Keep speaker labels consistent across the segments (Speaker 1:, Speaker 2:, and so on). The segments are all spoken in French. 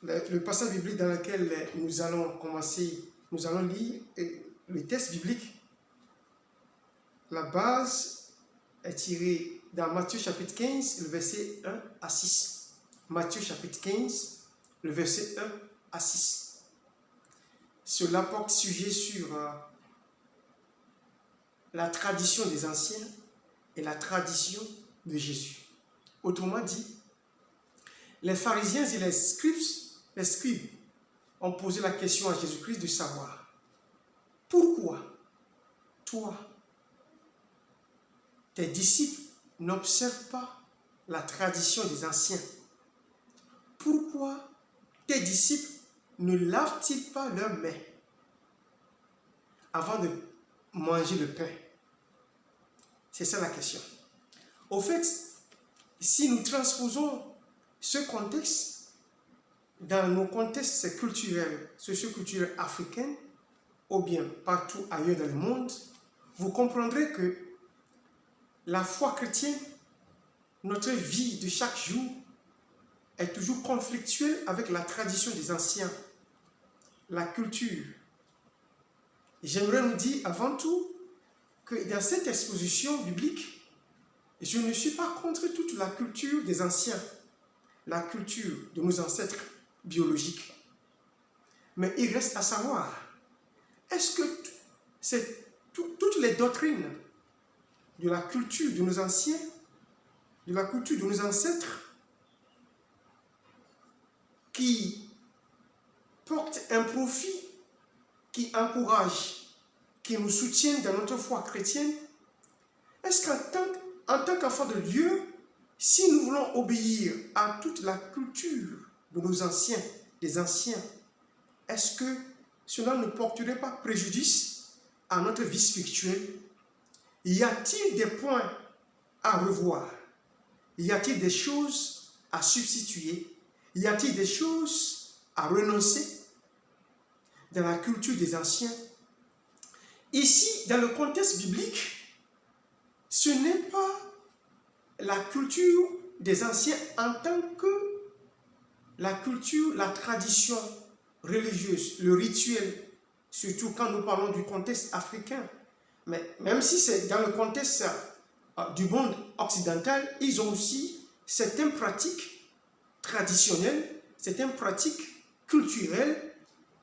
Speaker 1: le passage biblique dans lequel nous allons commencer, nous allons lire le texte biblique. La base est tirée dans Matthieu chapitre 15, le verset 1 à 6. Matthieu chapitre 15, le verset 1 à 6. Cela porte sujet sur la tradition des anciens et la tradition de Jésus. Autrement dit, les pharisiens et les scribes ont posé la question à Jésus-Christ de savoir pourquoi toi, tes disciples n'observent pas la tradition des anciens. Pourquoi tes disciples ne lavent-ils pas leurs mains avant de manger le pain? C'est ça la question. Au fait, si nous transposons ce contexte dans nos contextes culturels, socioculturels africains, ou bien partout ailleurs dans le monde, vous comprendrez que la foi chrétienne, notre vie de chaque jour, est toujours conflictuelle avec la tradition des anciens, la culture. J'aimerais nous dire avant tout que dans cette exposition biblique, je ne suis pas contre toute la culture des anciens, la culture de nos ancêtres biologiques. Mais il reste à savoir, est-ce que toutes les doctrines de la culture de nos anciens, de la culture de nos ancêtres, qui portent un profit, qui encouragent, qui nous soutiennent dans notre foi chrétienne, est-ce qu'en tant qu'enfant de Dieu, si nous voulons obéir à toute la culture de nos anciens, des anciens, est-ce que cela ne porterait pas préjudice à notre vie spirituelle? Y a-t-il des points à revoir? Y a-t-il des choses à substituer? Y a-t-il des choses à renoncer dans la culture des anciens? Ici, dans le contexte biblique, ce n'est pas la culture des anciens en tant que la culture, la tradition religieuse, le rituel, surtout quand nous parlons du contexte africain. Mais même si c'est dans le contexte du monde occidental, ils ont aussi certaines pratiques traditionnelles, certaines pratiques culturelles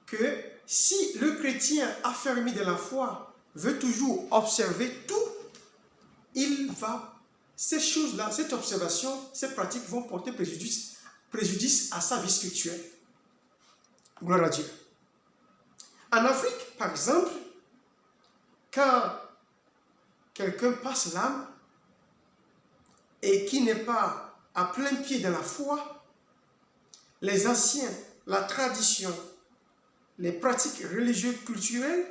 Speaker 1: que si le chrétien affermi de la foi veut toujours observer tout, ces choses-là, cette observation, ces pratiques vont porter préjudice à sa vie spirituelle. Gloire à Dieu. En Afrique, par exemple, quand quelqu'un passe l'âme et qui n'est pas à plein pied dans la foi, les anciens, la tradition, les pratiques religieuses culturelles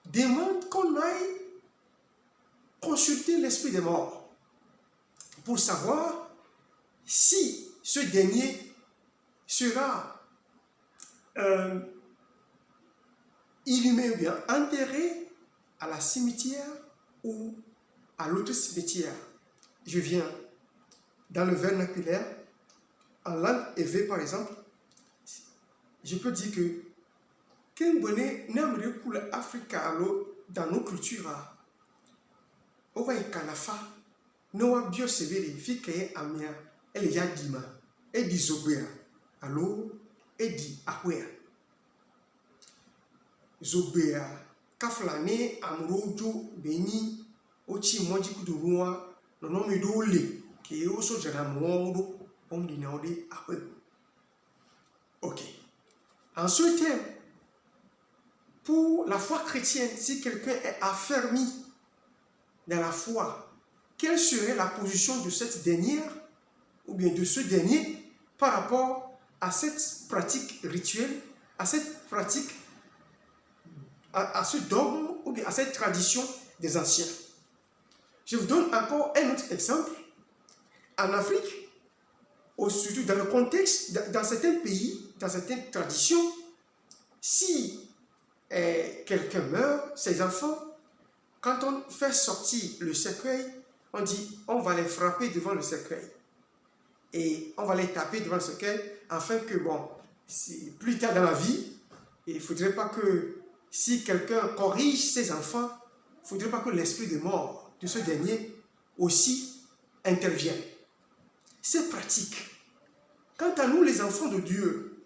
Speaker 1: demandent qu'on aille consulter l'esprit des morts pour savoir si ce dernier sera inhumé ou bien enterré à la cimetière ou à l'autre cimetière. Je viens dans le vernaculaire, en langue éve par exemple, je peux dire que quand on n'aimerait pour l'Afrique dans nos cultures, on va y calafa, nous avons bien sévéré, fi que amia, elle y a dima, et dit zobéa, alors, et dit akwea. Zobéa, kaflane, amrojo, beni, ochi moji kudurua, non me dole, qui est aussi de la monde, on dit non de akwe. Ok. En ce terme, pour la foi chrétienne, si quelqu'un est affermi dans la foi, quelle serait la position de cette dernière ou bien de ce dernier par rapport à cette pratique rituelle, à cette pratique, à ce dogme ou bien à cette tradition des anciens? Je vous donne encore un autre exemple. En Afrique, surtout dans le contexte, dans certains pays, dans certaines traditions, si quelqu'un meurt, ses enfants, quand on fait sortir le cercueil, on dit on va les frapper devant le cercueil et on va les taper devant le cercueil afin que plus tard dans la vie, il ne faudrait pas que, si quelqu'un corrige ses enfants, il ne faudrait pas que l'esprit de mort de ce dernier aussi intervienne. C'est pratique. Quant à nous, les enfants de Dieu,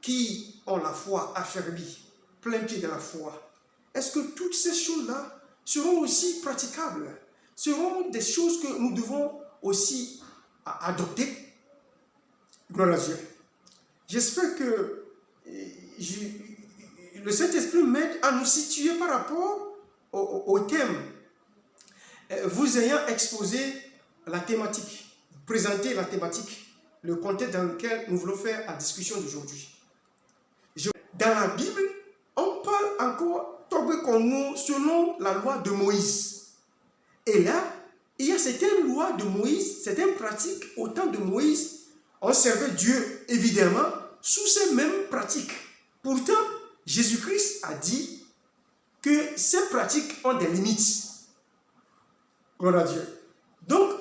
Speaker 1: qui ont la foi affermie, plein pied dans la foi, est-ce que toutes ces choses-là seront aussi praticables? Seront des choses que nous devons aussi adopter? Gloire à Dieu. J'espère que le Saint-Esprit m'aide à nous situer par rapport au thème, vous ayant exposé la thématique, présenter la thématique, le contexte dans lequel nous voulons faire la discussion d'aujourd'hui. Dans la Bible, on parle encore selon la loi de Moïse. Et là, il y a certaines lois de Moïse, certaines pratiques au temps de Moïse. On servait Dieu, évidemment, sous ces mêmes pratiques. Pourtant, Jésus-Christ a dit que ces pratiques ont des limites. Gloire à Dieu. Donc,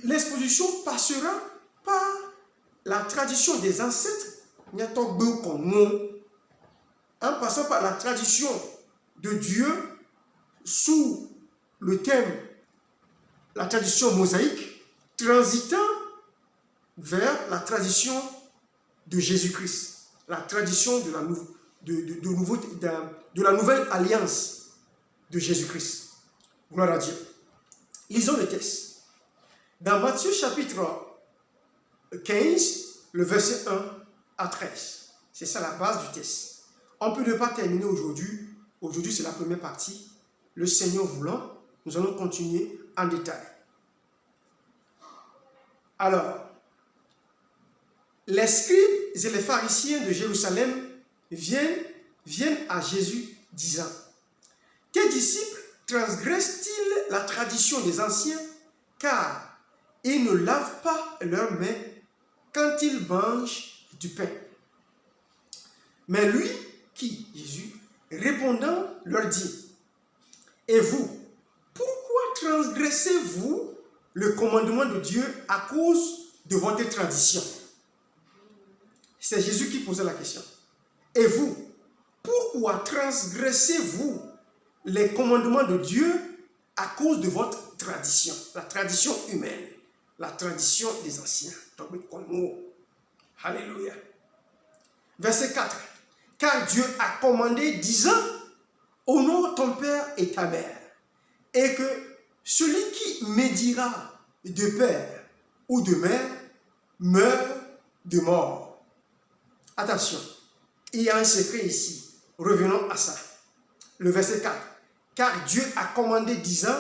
Speaker 1: l'exposition passera par la tradition des ancêtres, en passant par la tradition de Dieu sous le thème, la tradition mosaïque, transitant vers la tradition de Jésus-Christ, la tradition de la nouvelle alliance de Jésus-Christ. Gloire à Dieu. Lisons le texte. Dans Matthieu chapitre 15, le verset 1 à 13. C'est ça la base du texte. On ne peut ne pas terminer aujourd'hui. Aujourd'hui, c'est la première partie. Le Seigneur voulant, nous allons continuer en détail. Alors, les scribes et les pharisiens de Jérusalem viennent à Jésus disant: tes disciples transgressent-ils la tradition des anciens, car ils ne lavent pas leurs mains quand ils mangent du pain? Mais lui, Jésus, répondant, leur dit: et vous, pourquoi transgressez-vous le commandement de Dieu à cause de votre tradition? C'est Jésus qui posait la question. Et vous, pourquoi transgressez-vous les commandements de Dieu à cause de votre tradition? La tradition humaine, la tradition des anciens. Alléluia. Verset 4. Car Dieu a commandé, disant: honore ton père et ta mère, et que celui qui médira de père ou de mère meure de mort. Attention, il y a un secret ici. Revenons à ça. Le verset 4. Car Dieu a commandé, disant: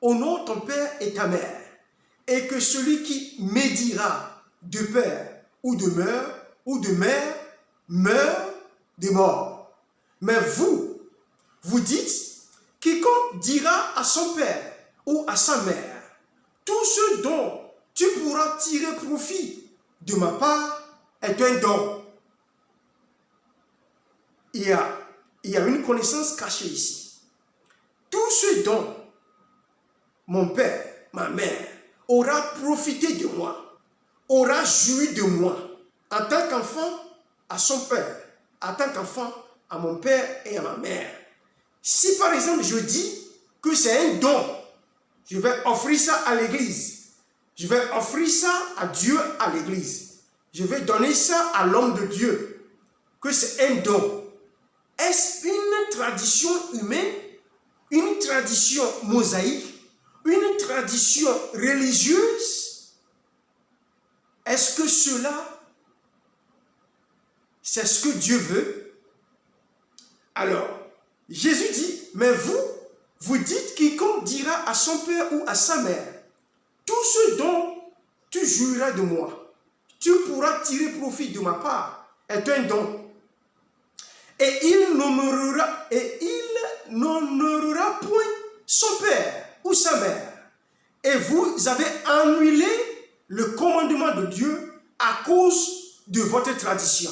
Speaker 1: honore ton père et ta mère, et que celui qui médira de père ou de mère meure de mort. Mais vous dites: quiconque dira à son père ou à sa mère, tout ce dont tu pourras tirer profit de ma part est un don. Il y a une connaissance cachée ici. Tout ce dont mon père, ma mère, aura profité de moi, aura joui de moi, en tant qu'enfant à son père, en tant qu'enfant à mon père et à ma mère. Si par exemple je dis que c'est un don, je vais offrir ça à l'église, je vais offrir ça à Dieu à l'église, je vais donner ça à l'homme de Dieu, que c'est un don. Est-ce une tradition humaine, une tradition mosaïque, une tradition religieuse? Est-ce que cela, c'est ce que Dieu veut? Alors, Jésus dit: mais vous dites, quiconque dira à son père ou à sa mère, tout ce dont tu jouiras de moi, tu pourras tirer profit de ma part, est un don. Et il n'honorera point son père ou sa mère. Et vous avez annulé le commandement de Dieu à cause de votre tradition.